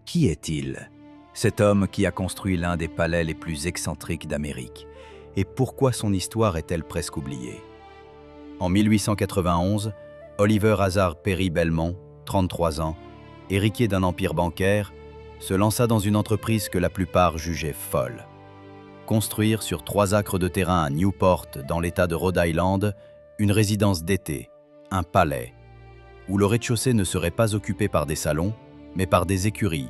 Qui est-il, cet homme qui a construit l'un des palais les plus excentriques d'Amérique? Et pourquoi son histoire est-elle presque oubliée? En 1891, Oliver Hazard Perry Belmont, 33 ans, héritier d'un empire bancaire, se lança dans une entreprise que la plupart jugeaient folle. Construire sur 3 acres de terrain à Newport, dans l'État de Rhode Island, une résidence d'été, un palais, où le rez-de-chaussée ne serait pas occupé par des salons, mais par des écuries,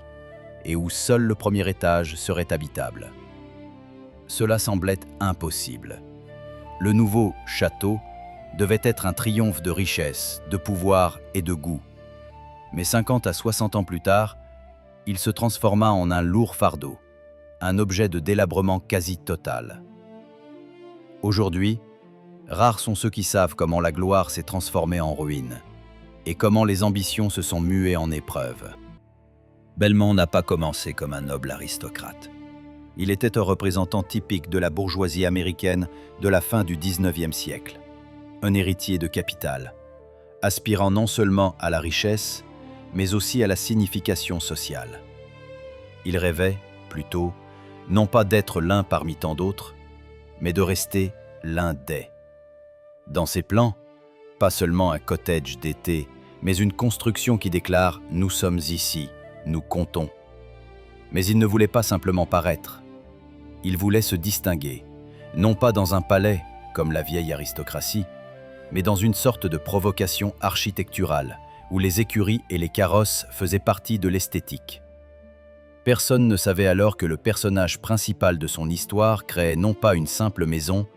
et où seul le premier étage serait habitable. Cela semblait impossible. Le nouveau château devait être un triomphe de richesse, de pouvoir et de goût. Mais 50 à 60 ans plus tard, il se transforma en un lourd fardeau, un objet de délabrement quasi total. Aujourd'hui, rares sont ceux qui savent comment la gloire s'est transformée en ruine et comment les ambitions se sont muées en épreuves. Belmont n'a pas commencé comme un noble aristocrate. Il était un représentant typique de la bourgeoisie américaine de la fin du XIXe siècle, un héritier de capital, aspirant non seulement à la richesse, mais aussi à la signification sociale. Il rêvait, plutôt, non pas d'être l'un parmi tant d'autres, mais de rester l'un des. Dans ses plans, pas seulement un cottage d'été, mais une construction qui déclare « Nous sommes ici, nous comptons ». Mais il ne voulait pas simplement paraître. Il voulait se distinguer, non pas dans un palais, comme la vieille aristocratie, mais dans une sorte de provocation architecturale, où les écuries et les carrosses faisaient partie de l'esthétique. Personne ne savait alors que le personnage principal de son histoire créait non pas une simple maison,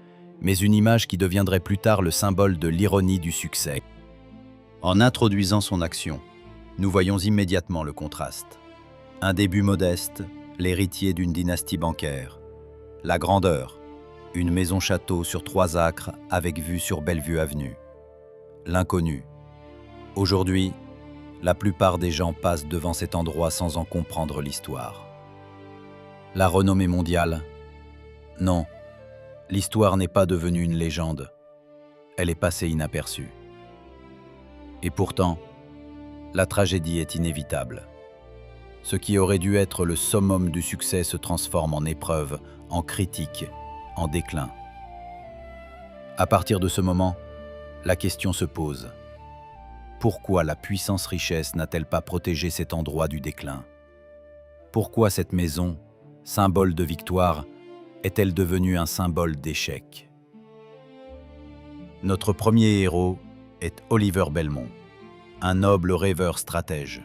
mais une image qui deviendrait plus tard le symbole de l'ironie du succès. En introduisant son action, nous voyons immédiatement le contraste. Un début modeste, l'héritier d'une dynastie bancaire. La grandeur, une maison-château sur 3 acres avec vue sur Bellevue Avenue. L'inconnu. Aujourd'hui, la plupart des gens passent devant cet endroit sans en comprendre l'histoire. La renommée mondiale? Non, l'histoire n'est pas devenue une légende. Elle est passée inaperçue. Et pourtant, la tragédie est inévitable. Ce qui aurait dû être le summum du succès se transforme en épreuve, en critique, en déclin. À partir de ce moment, la question se pose. Pourquoi la puissance richesse n'a-t-elle pas protégé cet endroit du déclin? Pourquoi cette maison, symbole de victoire, est-elle devenue un symbole d'échec? Notre premier héros est Oliver Belmont, un noble rêveur stratège.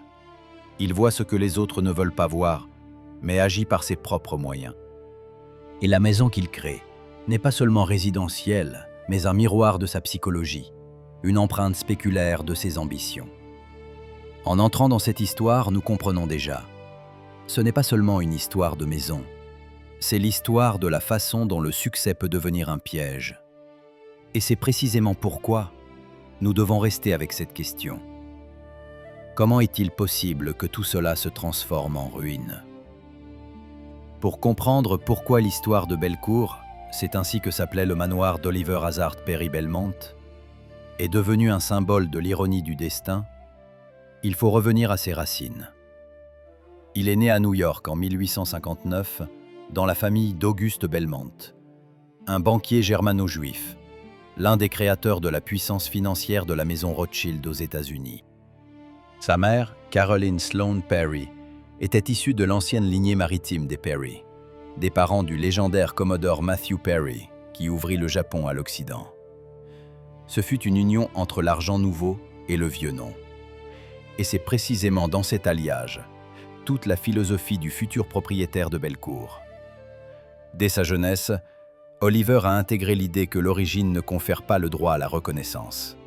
Il voit ce que les autres ne veulent pas voir, mais agit par ses propres moyens. Et la maison qu'il crée n'est pas seulement résidentielle, mais un miroir de sa psychologie, une empreinte spéculaire de ses ambitions. En entrant dans cette histoire, nous comprenons déjà. Ce n'est pas seulement une histoire de maison, c'est l'histoire de la façon dont le succès peut devenir un piège. Et c'est précisément pourquoi nous devons rester avec cette question. Comment est-il possible que tout cela se transforme en ruine? Pour comprendre pourquoi l'histoire de Bellecour, c'est ainsi que s'appelait le manoir d'Oliver Hazard Perry Belmont, est devenu un symbole de l'ironie du destin, il faut revenir à ses racines. Il est né à New York en 1859 dans la famille d'Auguste Belmont, un banquier germano-juif, l'un des créateurs de la puissance financière de la maison Rothschild aux États-Unis. Sa mère, Caroline Sloane Perry, était issue de l'ancienne lignée maritime des Perry, des parents du légendaire commodore Matthew Perry, qui ouvrit le Japon à l'Occident. Ce fut une union entre l'argent nouveau et le vieux nom. Et c'est précisément dans cet alliage toute la philosophie du futur propriétaire de Bellecour. Dès sa jeunesse, Oliver a intégré l'idée que l'origine ne confère pas le droit à la reconnaissance.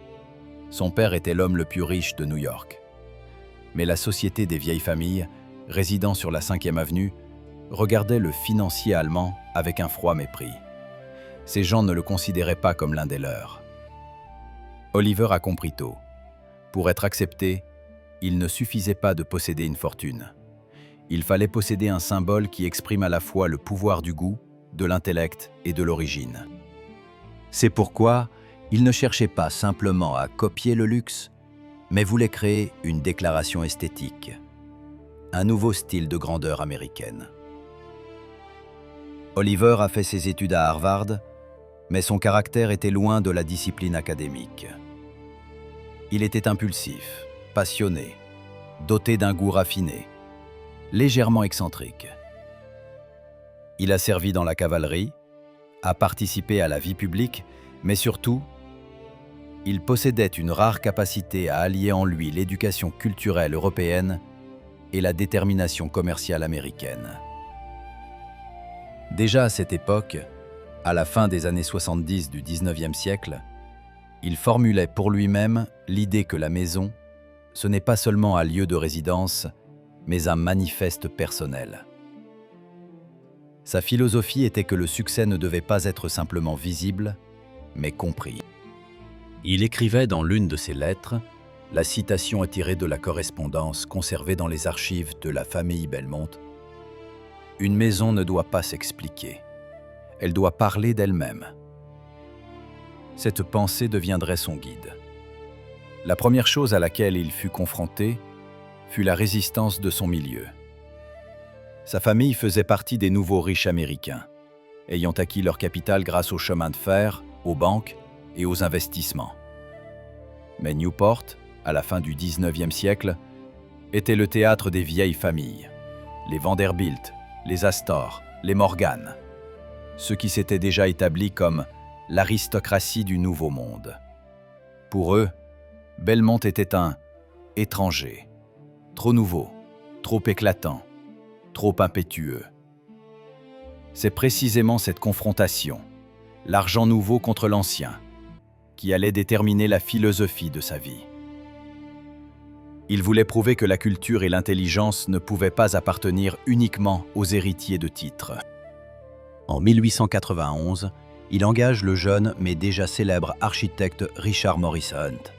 Son père était l'homme le plus riche de New York. Mais la société des vieilles familles, résidant sur la 5e avenue, regardait le financier allemand avec un froid mépris. Ces gens ne le considéraient pas comme l'un des leurs. Oliver a compris tôt. Pour être accepté, il ne suffisait pas de posséder une fortune. Il fallait posséder un symbole qui exprime à la fois le pouvoir du goût, de l'intellect et de l'origine. C'est pourquoi il ne cherchait pas simplement à copier le luxe, mais voulait créer une déclaration esthétique. un nouveau style de grandeur américaine. Oliver a fait ses études à Harvard, mais son caractère était loin de la discipline académique. Il était impulsif, passionné, doté d'un goût raffiné, légèrement excentrique. Il a servi dans la cavalerie, a participé à la vie publique, mais surtout, il possédait une rare capacité à allier en lui l'éducation culturelle européenne et la détermination commerciale américaine. Déjà à cette époque, à la fin des années 70 du XIXe siècle, il formulait pour lui-même l'idée que la maison, ce n'est pas seulement un lieu de résidence, mais un manifeste personnel. Sa philosophie était que le succès ne devait pas être simplement visible, mais compris. Il écrivait dans l'une de ses lettres, la citation est tirée de la correspondance conservée dans les archives de la famille Belmont. « Une maison ne doit pas s'expliquer, elle doit parler d'elle-même. » Cette pensée deviendrait son guide. La première chose à laquelle il fut confronté fut la résistance de son milieu. Sa famille faisait partie des nouveaux riches américains, ayant acquis leur capital grâce au chemin de fer, aux banques et aux investissements. Mais Newport, à la fin du XIXe siècle, était le théâtre des vieilles familles, les Vanderbilt, les Astor, les Morgan, ceux qui s'étaient déjà établis comme l'aristocratie du Nouveau Monde. Pour eux, Belmont était un étranger, trop nouveau, trop éclatant, trop impétueux. C'est précisément cette confrontation, l'argent nouveau contre l'ancien, qui allait déterminer la philosophie de sa vie. Il voulait prouver que la culture et l'intelligence ne pouvaient pas appartenir uniquement aux héritiers de titres. En 1891, il engage le jeune mais déjà célèbre architecte Richard Morris Hunt,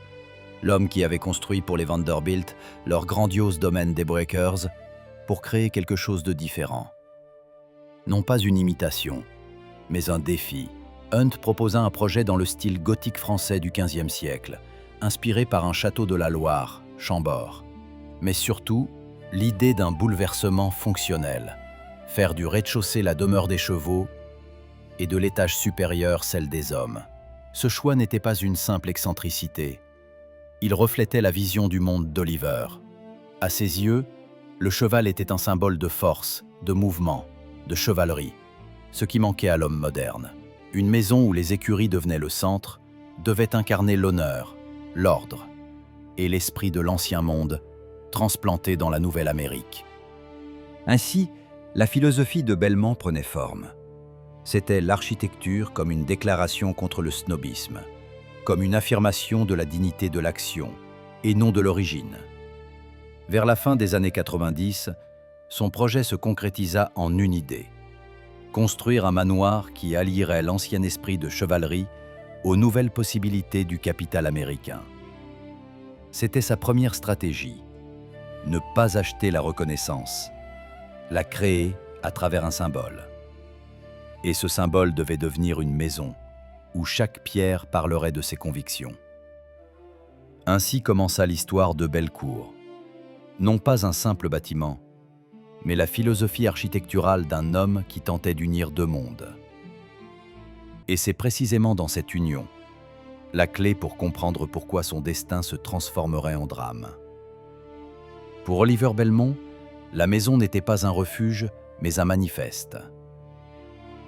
l'homme qui avait construit pour les Vanderbilt leur grandiose domaine des Breakers, pour créer quelque chose de différent. Non pas une imitation, mais un défi. Hunt proposa un projet dans le style gothique français du XVe siècle, inspiré par un château de la Loire, Chambord. Mais surtout, l'idée d'un bouleversement fonctionnel, faire du rez-de-chaussée la demeure des chevaux et de l'étage supérieur celle des hommes. Ce choix n'était pas une simple excentricité. Il reflétait la vision du monde d'Oliver. À ses yeux, le cheval était un symbole de force, de mouvement, de chevalerie, ce qui manquait à l'homme moderne. Une maison où les écuries devenaient le centre devait incarner l'honneur, l'ordre et l'esprit de l'ancien monde transplanté dans la Nouvelle Amérique. Ainsi, la philosophie de Belmont prenait forme. C'était l'architecture comme une déclaration contre le snobisme, comme une affirmation de la dignité de l'action et non de l'origine. Vers la fin des années 90, son projet se concrétisa en une idée: construire un manoir qui allierait l'ancien esprit de chevalerie aux nouvelles possibilités du capital américain. C'était sa première stratégie: ne pas acheter la reconnaissance, la créer à travers un symbole. Et ce symbole devait devenir une maison, où chaque pierre parlerait de ses convictions. Ainsi commença l'histoire de Bellecour. Non pas un simple bâtiment, mais la philosophie architecturale d'un homme qui tentait d'unir deux mondes. Et c'est précisément dans cette union, la clé pour comprendre pourquoi son destin se transformerait en drame. Pour Oliver Belmont, la maison n'était pas un refuge, mais un manifeste.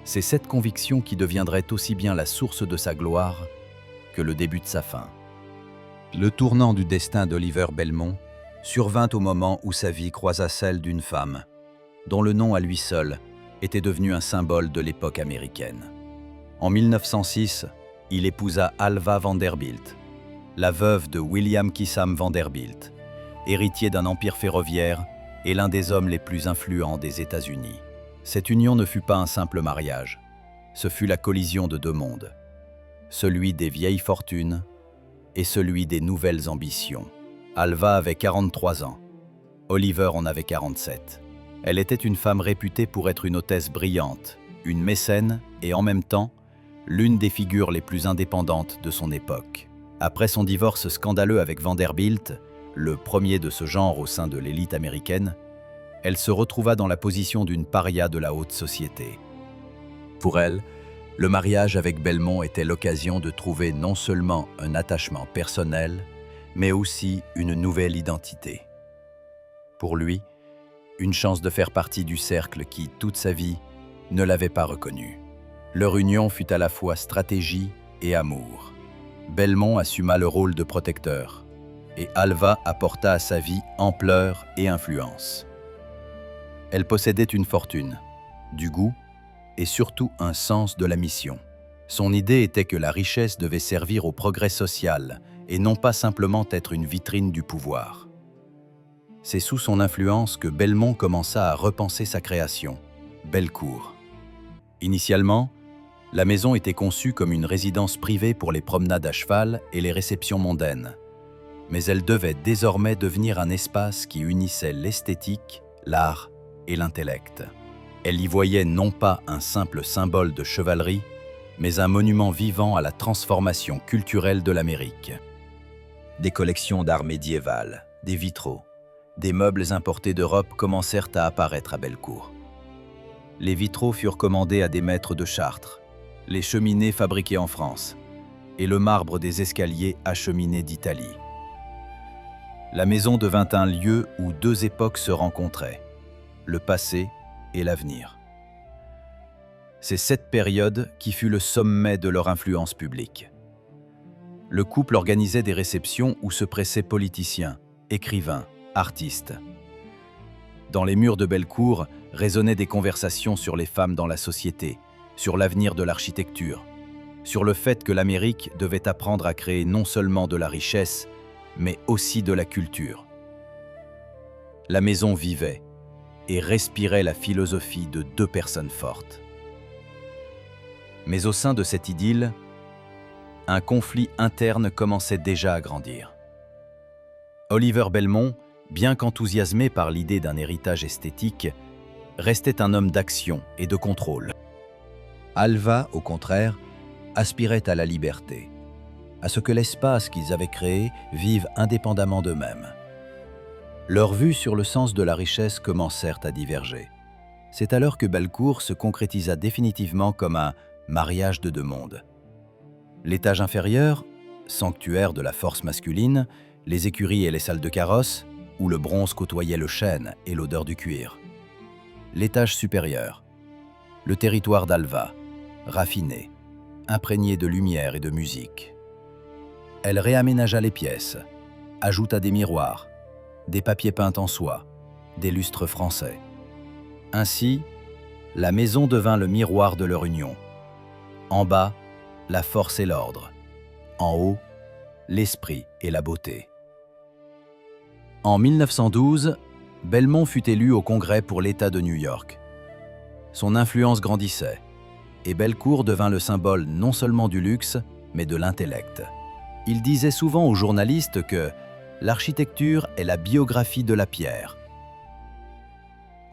C'est cette conviction qui deviendrait aussi bien la source de sa gloire que le début de sa fin. Le tournant du destin d'Oliver Belmont survint au moment où sa vie croisa celle d'une femme, dont le nom à lui seul était devenu un symbole de l'époque américaine. En 1906, il épousa Alva Vanderbilt, la veuve de William Kissam Vanderbilt, héritier d'un empire ferroviaire et l'un des hommes les plus influents des États-Unis. Cette union ne fut pas un simple mariage, ce fut la collision de deux mondes, celui des vieilles fortunes et celui des nouvelles ambitions. Alva avait 43 ans, Oliver en avait 47. Elle était une femme réputée pour être une hôtesse brillante, une mécène et en même temps, l'une des figures les plus indépendantes de son époque. Après son divorce scandaleux avec Vanderbilt, le premier de ce genre au sein de l'élite américaine, elle se retrouva dans la position d'une paria de la haute société. Pour elle, le mariage avec Belmont était l'occasion de trouver non seulement un attachement personnel, mais aussi une nouvelle identité. Pour lui, une chance de faire partie du cercle qui, toute sa vie, ne l'avait pas reconnu. Leur union fut à la fois stratégie et amour. Belmont assuma le rôle de protecteur, et Alva apporta à sa vie ampleur et influence. Elle possédait une fortune, du goût et surtout un sens de la mission. Son idée était que la richesse devait servir au progrès social et non pas simplement être une vitrine du pouvoir. C'est sous son influence que Belmont commença à repenser sa création, Bellecour. Initialement, la maison était conçue comme une résidence privée pour les promenades à cheval et les réceptions mondaines. Mais elle devait désormais devenir un espace qui unissait l'esthétique, l'art et l'intellect. Elle y voyait non pas un simple symbole de chevalerie, mais un monument vivant à la transformation culturelle de l'Amérique. Des collections d'art médiéval, des vitraux, des meubles importés d'Europe commencèrent à apparaître à Bellecour. Les vitraux furent commandés à des maîtres de Chartres, les cheminées fabriquées en France, et le marbre des escaliers acheminé d'Italie. La maison devint un lieu où deux époques se rencontraient, le passé et l'avenir. C'est cette période qui fut le sommet de leur influence publique. Le couple organisait des réceptions où se pressaient politiciens, écrivains, artistes. Dans les murs de Bellecour résonnaient des conversations sur les femmes dans la société, sur l'avenir de l'architecture, sur le fait que l'Amérique devait apprendre à créer non seulement de la richesse, mais aussi de la culture. La maison vivait et respirait la philosophie de deux personnes fortes. Mais au sein de cette idylle, un conflit interne commençait déjà à grandir. Oliver Belmont, bien qu'enthousiasmé par l'idée d'un héritage esthétique, restait un homme d'action et de contrôle. Alva, au contraire, aspirait à la liberté, à ce que l'espace qu'ils avaient créé vive indépendamment d'eux-mêmes. Leurs vues sur le sens de la richesse commencèrent à diverger. C'est alors que Bellecour se concrétisa définitivement comme un mariage de deux mondes. L'étage inférieur, sanctuaire de la force masculine, les écuries et les salles de carrosse, où le bronze côtoyait le chêne et l'odeur du cuir. L'étage supérieur, le territoire d'Alva, raffiné, imprégné de lumière et de musique. Elle réaménagea les pièces, ajouta des miroirs, des papiers peints en soie, des lustres français. Ainsi, la maison devint le miroir de leur union. En bas, la force et l'ordre. En haut, l'esprit et la beauté. En 1912, Belmont fut élu au Congrès pour l'État de New York. Son influence grandissait, et Bellecour devint le symbole non seulement du luxe, mais de l'intellect. Il disait souvent aux journalistes que l'architecture est la biographie de la pierre.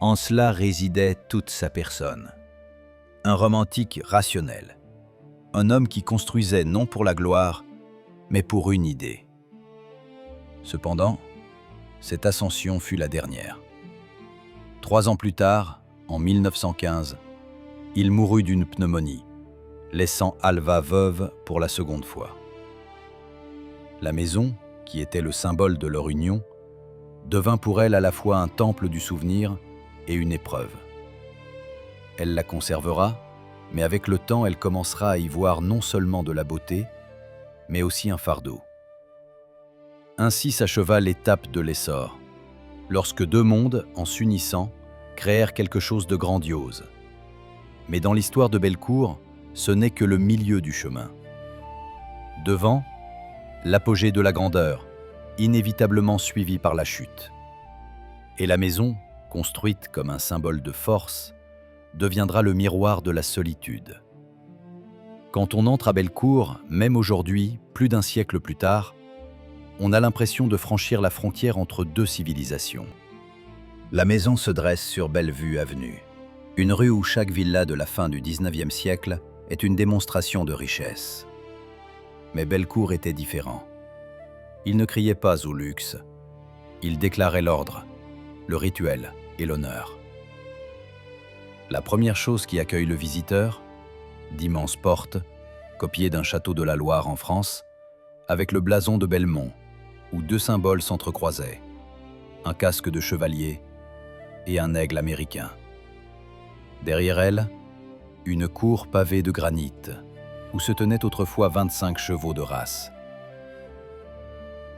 En cela résidait toute sa personne. Un romantique rationnel. Un homme qui construisait non pour la gloire, mais pour une idée. Cependant, cette ascension fut la dernière. 3 ans plus tard, en 1915, il mourut d'une pneumonie, laissant Alva veuve pour la seconde fois. La maison, qui était le symbole de leur union, devint pour elle à la fois un temple du souvenir et une épreuve. Elle la conservera, mais avec le temps, elle commencera à y voir non seulement de la beauté, mais aussi un fardeau. Ainsi s'acheva l'étape de l'essor, lorsque deux mondes, en s'unissant, créèrent quelque chose de grandiose. Mais dans l'histoire de Bellecour, ce n'est que le milieu du chemin. Devant, l'apogée de la grandeur, inévitablement suivie par la chute. Et la maison, construite comme un symbole de force, deviendra le miroir de la solitude. Quand on entre à Bellecour, même aujourd'hui, plus d'un siècle plus tard, on a l'impression de franchir la frontière entre deux civilisations. La maison se dresse sur Bellevue Avenue, une rue où chaque villa de la fin du XIXe siècle est une démonstration de richesse. Mais Bellecour était différent. Il ne criait pas au luxe. Il déclarait l'ordre, le rituel et l'honneur. La première chose qui accueille le visiteur, d'immenses portes, copiées d'un château de la Loire en France, avec le blason de Belmont, où deux symboles s'entrecroisaient, un casque de chevalier et un aigle américain. Derrière elle, une cour pavée de granit, où se tenaient autrefois 25 chevaux de race.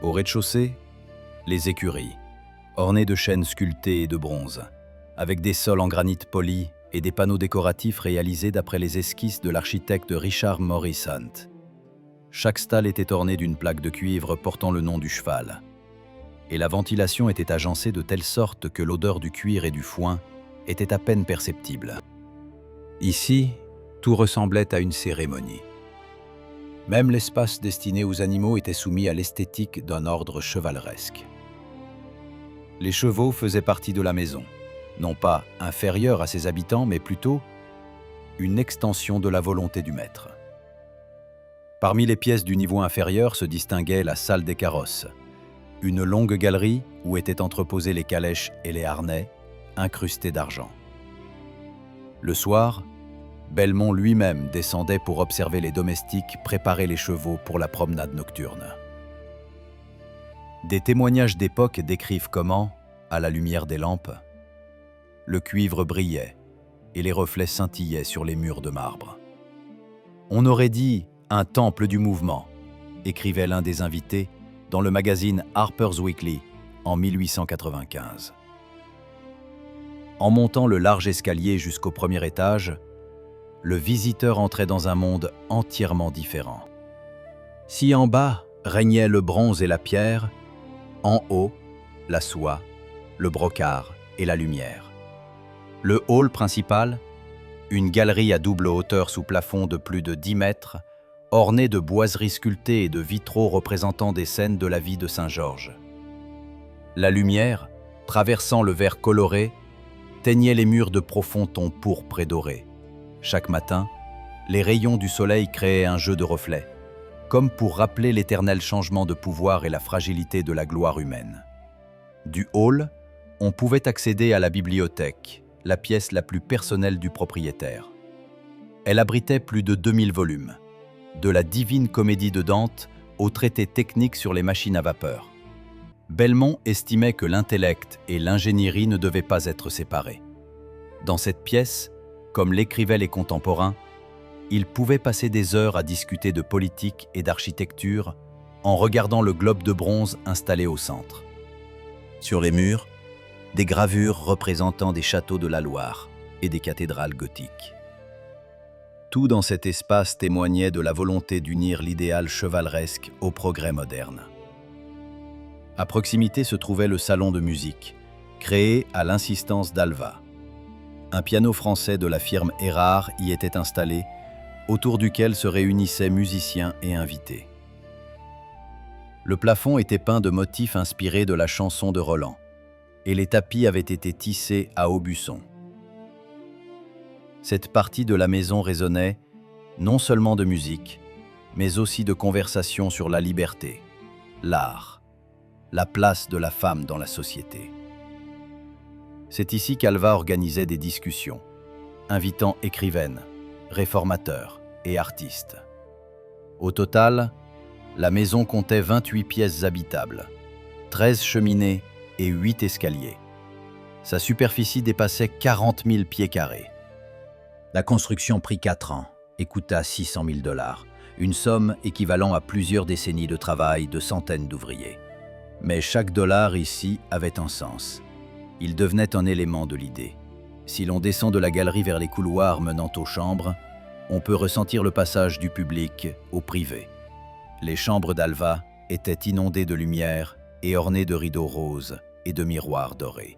Au rez-de-chaussée, les écuries, ornées de chênes sculptés et de bronze, avec des sols en granit poli et des panneaux décoratifs réalisés d'après les esquisses de l'architecte Richard Maurice Hunt. Chaque stalle était ornée d'une plaque de cuivre portant le nom du cheval, et la ventilation était agencée de telle sorte que l'odeur du cuir et du foin était à peine perceptible. Ici, tout ressemblait à une cérémonie. Même l'espace destiné aux animaux était soumis à l'esthétique d'un ordre chevaleresque. Les chevaux faisaient partie de la maison, non pas inférieure à ses habitants, mais plutôt une extension de la volonté du maître. Parmi les pièces du niveau inférieur se distinguait la salle des carrosses, une longue galerie où étaient entreposés les calèches et les harnais, incrustés d'argent. Le soir, Belmont lui-même descendait pour observer les domestiques préparer les chevaux pour la promenade nocturne. Des témoignages d'époque décrivent comment, à la lumière des lampes, le cuivre brillait et les reflets scintillaient sur les murs de marbre. On aurait dit un temple du mouvement, écrivait l'un des invités dans le magazine Harper's Weekly en 1895. En montant le large escalier jusqu'au premier étage, le visiteur entrait dans un monde entièrement différent. Si en bas régnait le bronze et la pierre, en haut, la soie, le brocart et la lumière. Le hall principal, une galerie à double hauteur sous plafond de plus de 10 mètres, ornée de boiseries sculptées et de vitraux représentant des scènes de la vie de Saint-Georges. La lumière, traversant le verre coloré, teignait les murs de profonds tons pourpres et dorés. Chaque matin, les rayons du soleil créaient un jeu de reflets, comme pour rappeler l'éternel changement de pouvoir et la fragilité de la gloire humaine. Du hall, on pouvait accéder à la bibliothèque, la pièce la plus personnelle du propriétaire. Elle abritait plus de 2000 volumes, de la Divine Comédie de Dante aux traités techniques sur les machines à vapeur. Belmont estimait que l'intellect et l'ingénierie ne devaient pas être séparés. Dans cette pièce, comme l'écrivaient les contemporains, il pouvait passer des heures à discuter de politique et d'architecture en regardant le globe de bronze installé au centre. Sur les murs, des gravures représentant des châteaux de la Loire et des cathédrales gothiques. Tout dans cet espace témoignait de la volonté d'unir l'idéal chevaleresque au progrès moderne. À proximité se trouvait le salon de musique, créé à l'insistance d'Alva. Un piano français de la firme Erard y était installé, autour duquel se réunissaient musiciens et invités. Le plafond était peint de motifs inspirés de la chanson de Roland, et les tapis avaient été tissés à Aubusson. Cette partie de la maison résonnait non seulement de musique, mais aussi de conversations sur la liberté, l'art, la place de la femme dans la société. C'est ici qu'Alva organisait des discussions, invitant écrivaines, réformateurs et artistes. Au total, la maison comptait 28 pièces habitables, 13 cheminées et 8 escaliers. Sa superficie dépassait 40 000 pieds carrés. La construction prit 4 ans et coûta 600 000 $, une somme équivalent à plusieurs décennies de travail de centaines d'ouvriers. Mais chaque dollar ici avait un sens. Il devenait un élément de l'idée. Si l'on descend de la galerie vers les couloirs menant aux chambres, on peut ressentir le passage du public au privé. Les chambres d'Alva étaient inondées de lumière et ornées de rideaux roses et de miroirs dorés.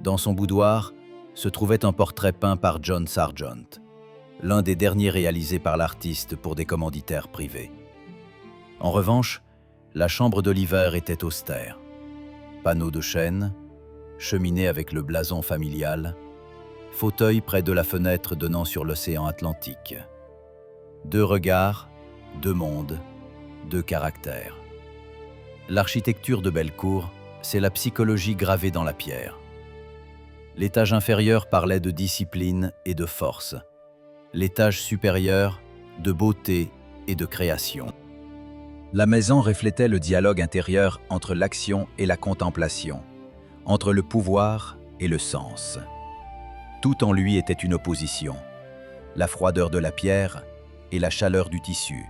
Dans son boudoir se trouvait un portrait peint par John Sargent, l'un des derniers réalisés par l'artiste pour des commanditaires privés. En revanche, la chambre d'Oliver était austère. Panneaux de chêne, cheminée avec le blason familial, fauteuil près de la fenêtre donnant sur l'océan Atlantique. 2 regards, 2 mondes, 2 caractères. L'architecture de Bellecour, c'est la psychologie gravée dans la pierre. L'étage inférieur parlait de discipline et de force. L'étage supérieur, de beauté et de création. La maison reflétait le dialogue intérieur entre l'action et la contemplation, entre le pouvoir et le sens. Tout en lui était une opposition. La froideur de la pierre et la chaleur du tissu,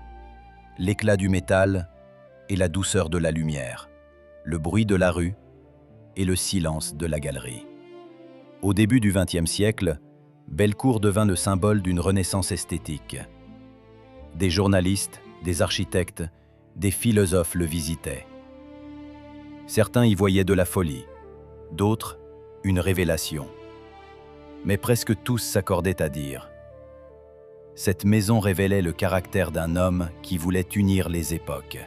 l'éclat du métal et la douceur de la lumière, le bruit de la rue et le silence de la galerie. Au début du XXe siècle, Bellecour devint le symbole d'une renaissance esthétique. Des journalistes, des architectes, des philosophes le visitaient. Certains y voyaient de la folie, d'autres, une révélation. Mais presque tous s'accordaient à dire « Cette maison révélait le caractère d'un homme qui voulait unir les époques. »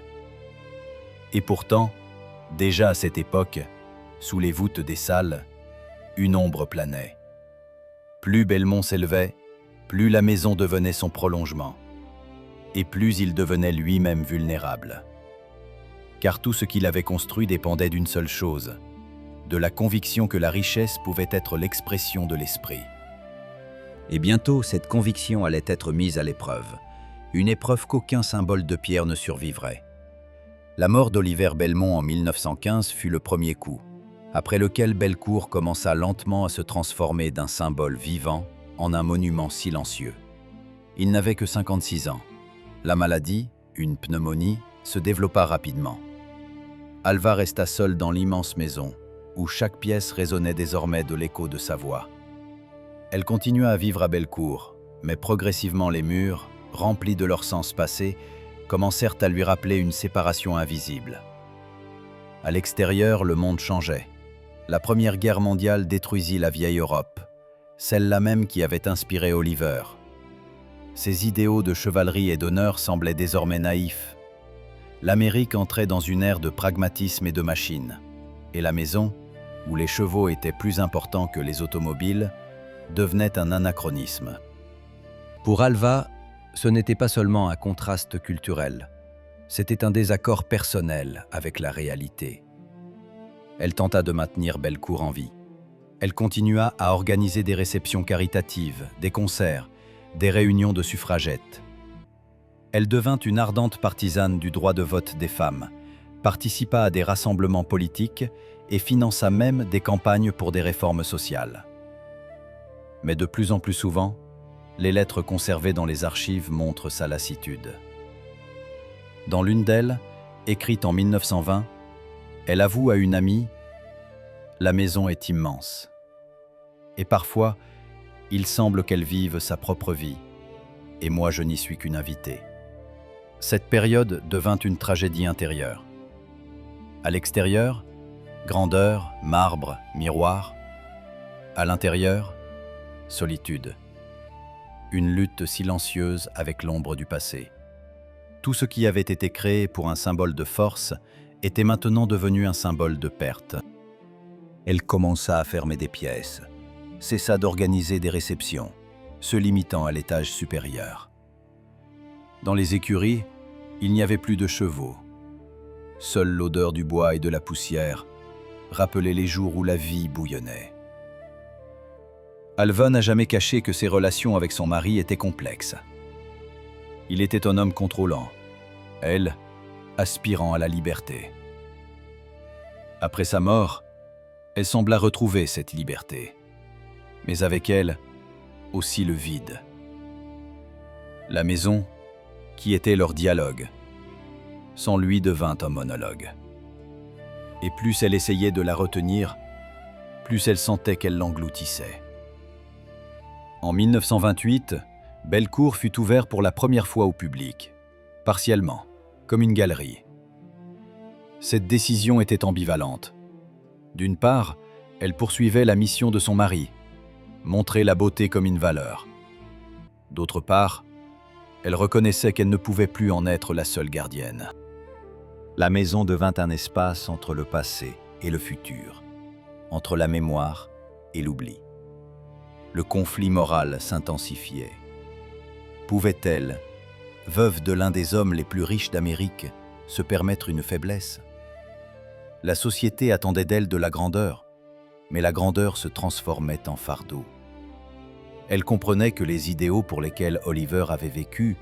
Et pourtant, déjà à cette époque, sous les voûtes des salles, une ombre planait. Plus Belmont s'élevait, plus la maison devenait son prolongement, et plus il devenait lui-même vulnérable. Car tout ce qu'il avait construit dépendait d'une seule chose, de la conviction que la richesse pouvait être l'expression de l'esprit. Et bientôt, cette conviction allait être mise à l'épreuve, une épreuve qu'aucun symbole de pierre ne survivrait. La mort d'Oliver Belmont en 1915 fut le premier coup, après lequel Bellecour commença lentement à se transformer d'un symbole vivant en un monument silencieux. Il n'avait que 56 ans. La maladie, une pneumonie, se développa rapidement. Alva resta seule dans l'immense maison, où chaque pièce résonnait désormais de l'écho de sa voix. Elle continua à vivre à Bellecour, mais progressivement les murs, remplis de leur sens passé, commencèrent à lui rappeler une séparation invisible. À l'extérieur, le monde changeait. La Première Guerre mondiale détruisit la vieille Europe, celle-là même qui avait inspiré Oliver. Ses idéaux de chevalerie et d'honneur semblaient désormais naïfs. L'Amérique entrait dans une ère de pragmatisme et de machines, et la maison, où les chevaux étaient plus importants que les automobiles, devenait un anachronisme. Pour Alva, ce n'était pas seulement un contraste culturel, c'était un désaccord personnel avec la réalité. Elle tenta de maintenir Bellecour en vie. Elle continua à organiser des réceptions caritatives, des concerts, des réunions de suffragettes. Elle devint une ardente partisane du droit de vote des femmes, participa à des rassemblements politiques et finança même des campagnes pour des réformes sociales. Mais de plus en plus souvent, les lettres conservées dans les archives montrent sa lassitude. Dans l'une d'elles, écrite en 1920, elle avoue à une amie « La maison est immense. Et parfois, il semble qu'elle vive sa propre vie, et moi je n'y suis qu'une invitée. » Cette période devint une tragédie intérieure. À l'extérieur, grandeur, marbre, miroir. À l'intérieur, solitude. Une lutte silencieuse avec l'ombre du passé. Tout ce qui avait été créé pour un symbole de force était maintenant devenu un symbole de perte. Elle commença à fermer des pièces, cessa d'organiser des réceptions, se limitant à l'étage supérieur. Dans les écuries, il n'y avait plus de chevaux. Seule l'odeur du bois et de la poussière rappelait les jours où la vie bouillonnait. Alva n'a jamais caché que ses relations avec son mari étaient complexes. Il était un homme contrôlant, elle, aspirant à la liberté. Après sa mort, elle sembla retrouver cette liberté, mais avec elle, aussi le vide. La maison, qui était leur dialogue, sans lui devint un monologue. Et plus elle essayait de la retenir, plus elle sentait qu'elle l'engloutissait. En 1928, Bellecour fut ouvert pour la première fois au public, partiellement, comme une galerie. Cette décision était ambivalente. D'une part, elle poursuivait la mission de son mari, montrer la beauté comme une valeur. D'autre part, elle reconnaissait qu'elle ne pouvait plus en être la seule gardienne. La maison devint un espace entre le passé et le futur, entre la mémoire et l'oubli. Le conflit moral s'intensifiait. Pouvait-elle, veuve de l'un des hommes les plus riches d'Amérique, se permettre une faiblesse? La société attendait d'elle de la grandeur, mais la grandeur se transformait en fardeau. Elle comprenait que les idéaux pour lesquels Oliver avait vécu,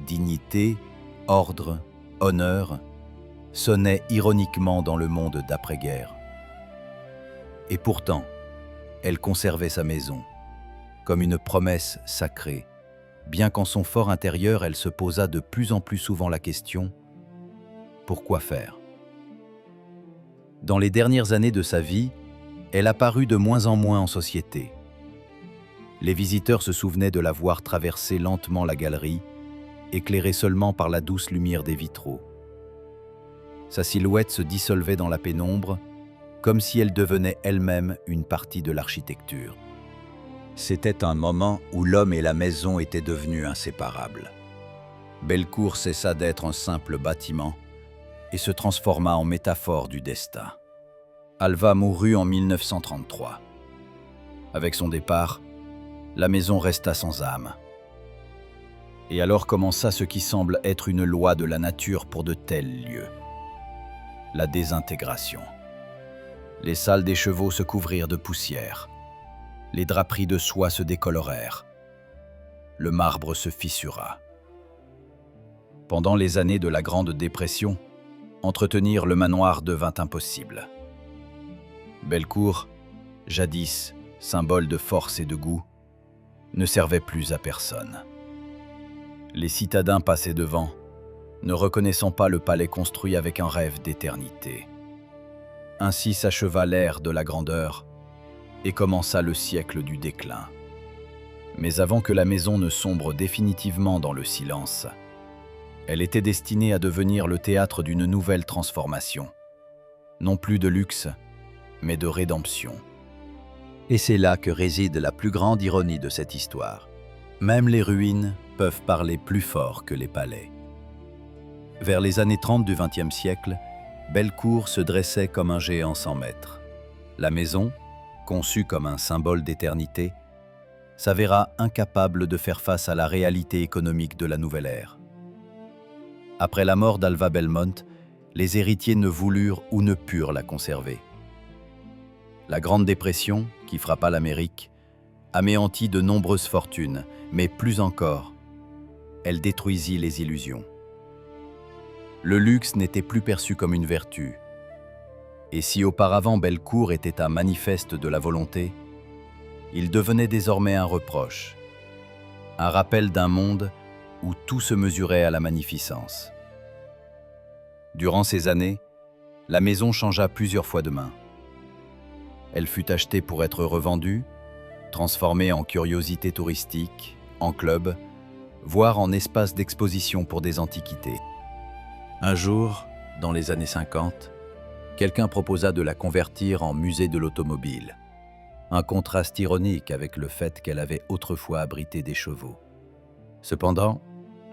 dignité, ordre, honneur, sonnaient ironiquement dans le monde d'après-guerre. Et pourtant, elle conservait sa maison, comme une promesse sacrée, bien qu'en son fort intérieur, elle se posa de plus en plus souvent la question « Pourquoi faire ?» Dans les dernières années de sa vie, elle apparut de moins en moins en société. Les visiteurs se souvenaient de la voir traverser lentement la galerie, éclairée seulement par la douce lumière des vitraux. Sa silhouette se dissolvait dans la pénombre, comme si elle devenait elle-même une partie de l'architecture. C'était un moment où l'homme et la maison étaient devenus inséparables. Bellecour cessa d'être un simple bâtiment et se transforma en métaphore du destin. Alva mourut en 1933. Avec son départ, la maison resta sans âme. Et alors commença ce qui semble être une loi de la nature pour de tels lieux. La désintégration. Les salles des chevaux se couvrirent de poussière. Les draperies de soie se décolorèrent. Le marbre se fissura. Pendant les années de la Grande Dépression, entretenir le manoir devint impossible. Bellecour, jadis symbole de force et de goût, ne servait plus à personne. Les citadins passaient devant, ne reconnaissant pas le palais construit avec un rêve d'éternité. Ainsi s'acheva l'ère de la grandeur et commença le siècle du déclin. Mais avant que la maison ne sombre définitivement dans le silence, elle était destinée à devenir le théâtre d'une nouvelle transformation. Non plus de luxe, mais de rédemption. Et c'est là que réside la plus grande ironie de cette histoire. Même les ruines peuvent parler plus fort que les palais. Vers les années 30 du XXe siècle, Bellecour se dressait comme un géant sans maître. La maison, conçue comme un symbole d'éternité, s'avéra incapable de faire face à la réalité économique de la nouvelle ère. Après la mort d'Alva Belmont, les héritiers ne voulurent ou ne purent la conserver. La Grande Dépression, qui frappa l'Amérique, anéantit de nombreuses fortunes, mais plus encore, elle détruisit les illusions. Le luxe n'était plus perçu comme une vertu. Et si auparavant Bellecour était un manifeste de la volonté, il devenait désormais un reproche, un rappel d'un monde où tout se mesurait à la magnificence. Durant ces années, la maison changea plusieurs fois de main. Elle fut achetée pour être revendue, transformée en curiosité touristique, en club, voire en espace d'exposition pour des antiquités. Un jour, dans les années 50, quelqu'un proposa de la convertir en musée de l'automobile. Un contraste ironique avec le fait qu'elle avait autrefois abrité des chevaux. Cependant,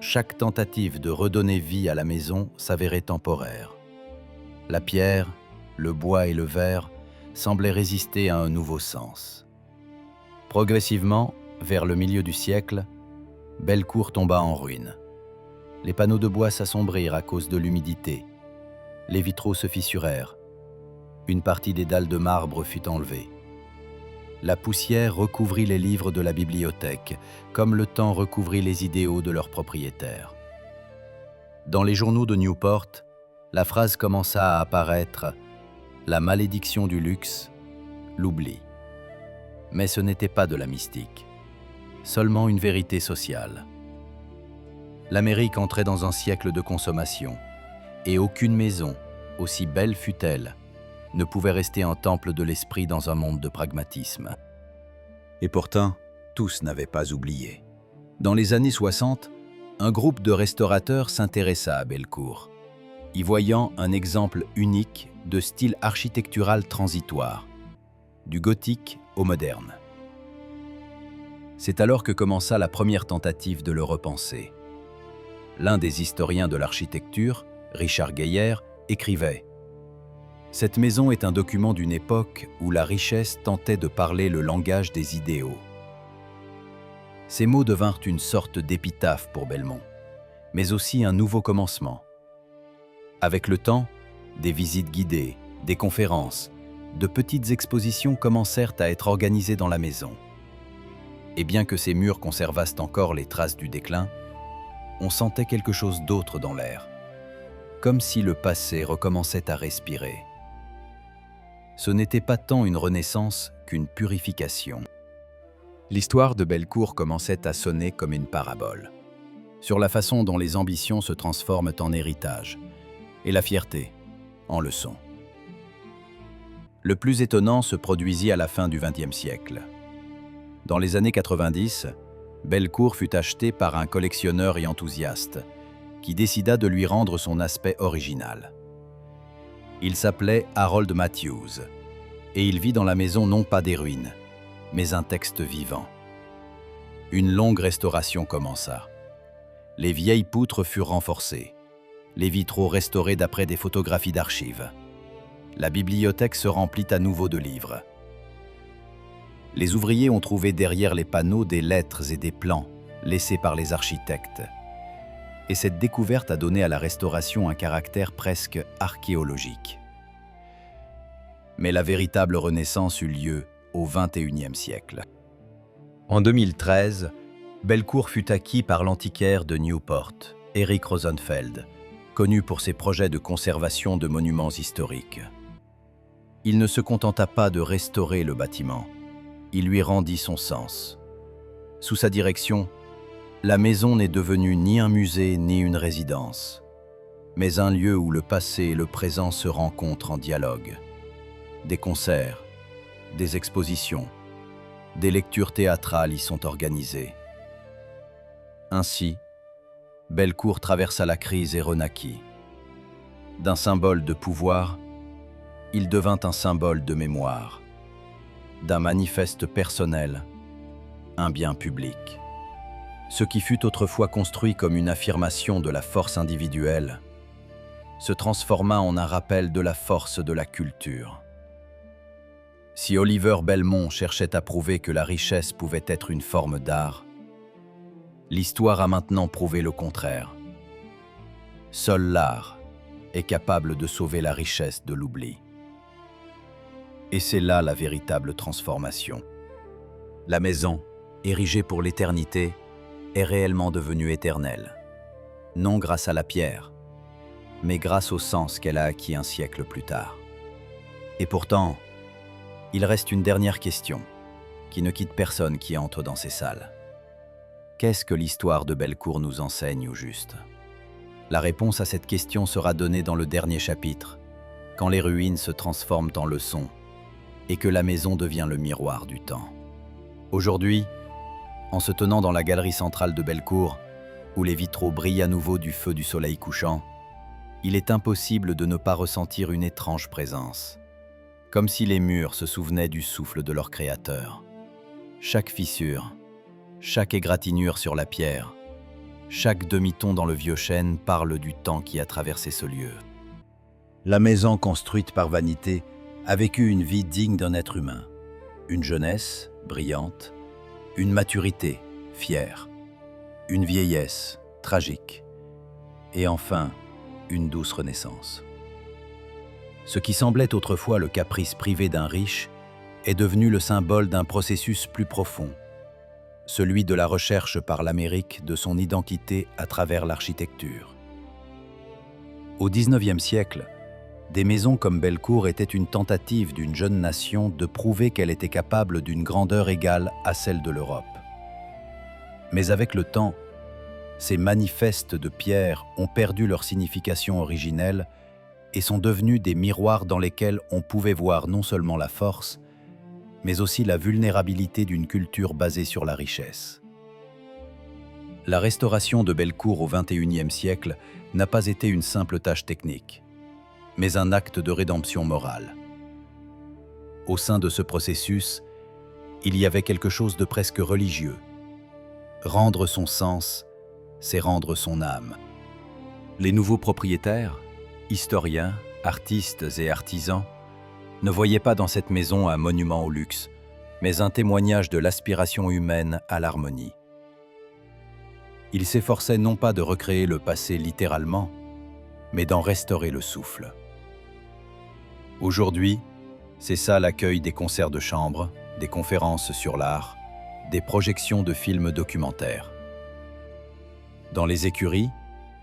chaque tentative de redonner vie à la maison s'avérait temporaire. La pierre, le bois et le verre semblaient résister à un nouveau sens. Progressivement, vers le milieu du siècle, Bellecour tomba en ruine. Les panneaux de bois s'assombrirent à cause de l'humidité. Les vitraux se fissurèrent. Une partie des dalles de marbre fut enlevée. La poussière recouvrit les livres de la bibliothèque, comme le temps recouvrit les idéaux de leurs propriétaires. Dans les journaux de Newport, la phrase commença à apparaître « La malédiction du luxe, l'oubli ». Mais ce n'était pas de la mystique, seulement une vérité sociale. L'Amérique entrait dans un siècle de consommation, et aucune maison, aussi belle fût-elle, ne pouvait rester un temple de l'esprit dans un monde de pragmatisme. Et pourtant, tous n'avaient pas oublié. Dans les années 60, un groupe de restaurateurs s'intéressa à Bellecour, y voyant un exemple unique de style architectural transitoire, du gothique au moderne. C'est alors que commença la première tentative de le repenser. L'un des historiens de l'architecture, Richard Geyer, écrivait « Cette maison est un document d'une époque où la richesse tentait de parler le langage des idéaux. » Ces mots devinrent une sorte d'épitaphe pour Belmont, mais aussi un nouveau commencement. Avec le temps, des visites guidées, des conférences, de petites expositions commencèrent à être organisées dans la maison. Et bien que ces murs conservassent encore les traces du déclin, on sentait quelque chose d'autre dans l'air, comme si le passé recommençait à respirer. Ce n'était pas tant une renaissance qu'une purification. L'histoire de Bellecour commençait à sonner comme une parabole, sur la façon dont les ambitions se transforment en héritage, et la fierté en leçon. Le plus étonnant se produisit à la fin du XXe siècle. Dans les années 90, Bellecour fut acheté par un collectionneur et enthousiaste qui décida de lui rendre son aspect original. Il s'appelait Harold Matthews et il vit dans la maison non pas des ruines, mais un texte vivant. Une longue restauration commença. Les vieilles poutres furent renforcées, les vitraux restaurés d'après des photographies d'archives. La bibliothèque se remplit à nouveau de livres. Les ouvriers ont trouvé derrière les panneaux des lettres et des plans laissés par les architectes. Et cette découverte a donné à la restauration un caractère presque archéologique. Mais la véritable renaissance eut lieu au XXIe siècle. En 2013, Bellecour fut acquis par l'antiquaire de Newport, Eric Rosenfeld, connu pour ses projets de conservation de monuments historiques. Il ne se contenta pas de restaurer le bâtiment, il lui rendit son sens. Sous sa direction, la maison n'est devenue ni un musée ni une résidence, mais un lieu où le passé et le présent se rencontrent en dialogue. Des concerts, des expositions, des lectures théâtrales y sont organisées. Ainsi, Bellecour traversa la crise et renaquit. D'un symbole de pouvoir, il devint un symbole de mémoire. D'un manifeste personnel, un bien public. Ce qui fut autrefois construit comme une affirmation de la force individuelle se transforma en un rappel de la force de la culture. Si Oliver Belmont cherchait à prouver que la richesse pouvait être une forme d'art, l'histoire a maintenant prouvé le contraire. Seul l'art est capable de sauver la richesse de l'oubli. Et c'est là la véritable transformation. La maison, érigée pour l'éternité, est réellement devenue éternelle. Non grâce à la pierre, mais grâce au sens qu'elle a acquis un siècle plus tard. Et pourtant, il reste une dernière question, qui ne quitte personne qui entre dans ces salles. Qu'est-ce que l'histoire de Bellecour nous enseigne au juste? La réponse à cette question sera donnée dans le dernier chapitre, quand les ruines se transforment en leçons et que la maison devient le miroir du temps. Aujourd'hui, en se tenant dans la galerie centrale de Bellecour, où les vitraux brillent à nouveau du feu du soleil couchant, il est impossible de ne pas ressentir une étrange présence, comme si les murs se souvenaient du souffle de leur créateur. Chaque fissure, chaque égratignure sur la pierre, chaque demi-ton dans le vieux chêne parle du temps qui a traversé ce lieu. La maison construite par vanité a vécu une vie digne d'un être humain, une jeunesse brillante, une maturité fière, une vieillesse tragique, et enfin une douce renaissance. Ce qui semblait autrefois le caprice privé d'un riche est devenu le symbole d'un processus plus profond, celui de la recherche par l'Amérique de son identité à travers l'architecture. Au XIXe siècle, des maisons comme Bellecour étaient une tentative d'une jeune nation de prouver qu'elle était capable d'une grandeur égale à celle de l'Europe. Mais avec le temps, ces manifestes de pierre ont perdu leur signification originelle et sont devenus des miroirs dans lesquels on pouvait voir non seulement la force, mais aussi la vulnérabilité d'une culture basée sur la richesse. La restauration de Bellecour au XXIe siècle n'a pas été une simple tâche technique, mais un acte de rédemption morale. Au sein de ce processus, il y avait quelque chose de presque religieux. Rendre son sens, c'est rendre son âme. Les nouveaux propriétaires, historiens, artistes et artisans, ne voyaient pas dans cette maison un monument au luxe, mais un témoignage de l'aspiration humaine à l'harmonie. Ils s'efforçaient non pas de recréer le passé littéralement, mais d'en restaurer le souffle. Aujourd'hui, Ces salles accueillent des concerts de chambre, des conférences sur l'art, des projections de films documentaires. Dans les écuries,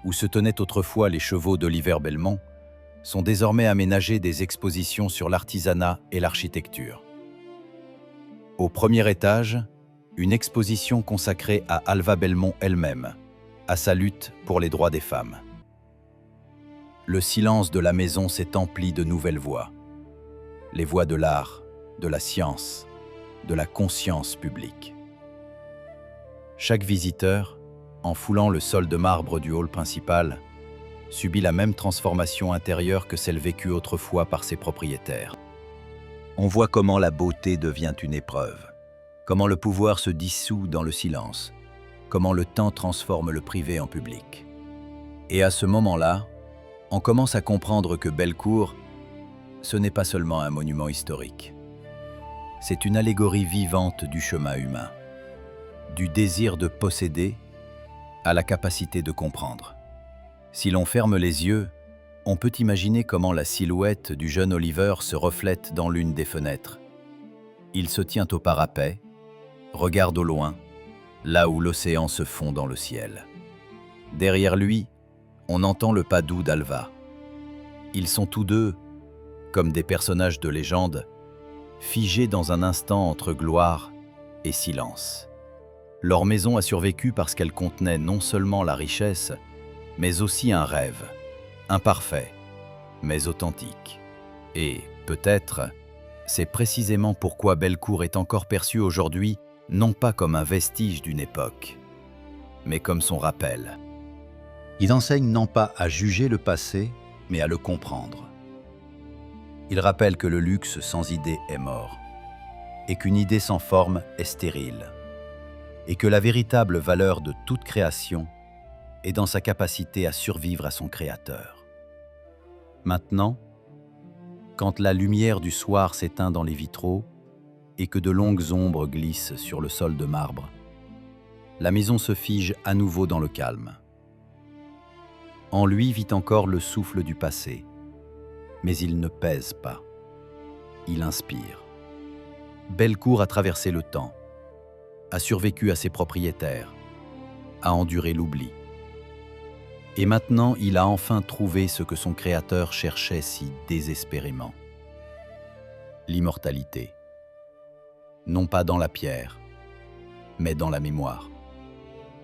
où se tenaient autrefois les chevaux d'Oliver Belmont, sont désormais aménagées des expositions sur l'artisanat et l'architecture. Au premier étage, une exposition consacrée à Alva Belmont elle-même, à sa lutte pour les droits des femmes. Le silence de la maison s'est empli de nouvelles voix. Les voix de l'art, de la science, de la conscience publique. Chaque visiteur, en foulant le sol de marbre du hall principal, subit la même transformation intérieure que celle vécue autrefois par ses propriétaires. On voit comment la beauté devient une épreuve, comment le pouvoir se dissout dans le silence, comment le temps transforme le privé en public. Et à ce moment-là, on commence à comprendre que Bellecour, ce n'est pas seulement un monument historique. C'est une allégorie vivante du chemin humain, du désir de posséder à la capacité de comprendre. Si l'on ferme les yeux, on peut imaginer comment la silhouette du jeune Oliver se reflète dans l'une des fenêtres. Il se tient au parapet, regarde au loin, là où l'océan se fond dans le ciel. Derrière lui, on entend le pas doux d'Alva. Ils sont tous deux, comme des personnages de légende, figés dans un instant entre gloire et silence. Leur maison a survécu parce qu'elle contenait non seulement la richesse, mais aussi un rêve, imparfait, mais authentique. Et, peut-être, c'est précisément pourquoi Bellecour est encore perçu aujourd'hui non pas comme un vestige d'une époque, mais comme son rappel. Il enseigne non pas à juger le passé, mais à le comprendre. Il rappelle que le luxe sans idée est mort, et qu'une idée sans forme est stérile, et que la véritable valeur de toute création est dans sa capacité à survivre à son créateur. Maintenant, quand la lumière du soir s'éteint dans les vitraux et que de longues ombres glissent sur le sol de marbre, la maison se fige à nouveau dans le calme. En lui vit encore le souffle du passé, mais il ne pèse pas. Il inspire. Bellecour a traversé le temps, a survécu à ses propriétaires, a enduré l'oubli. Et maintenant, il a enfin trouvé ce que son créateur cherchait si désespérément. L'immortalité. Non pas dans la pierre, mais dans la mémoire.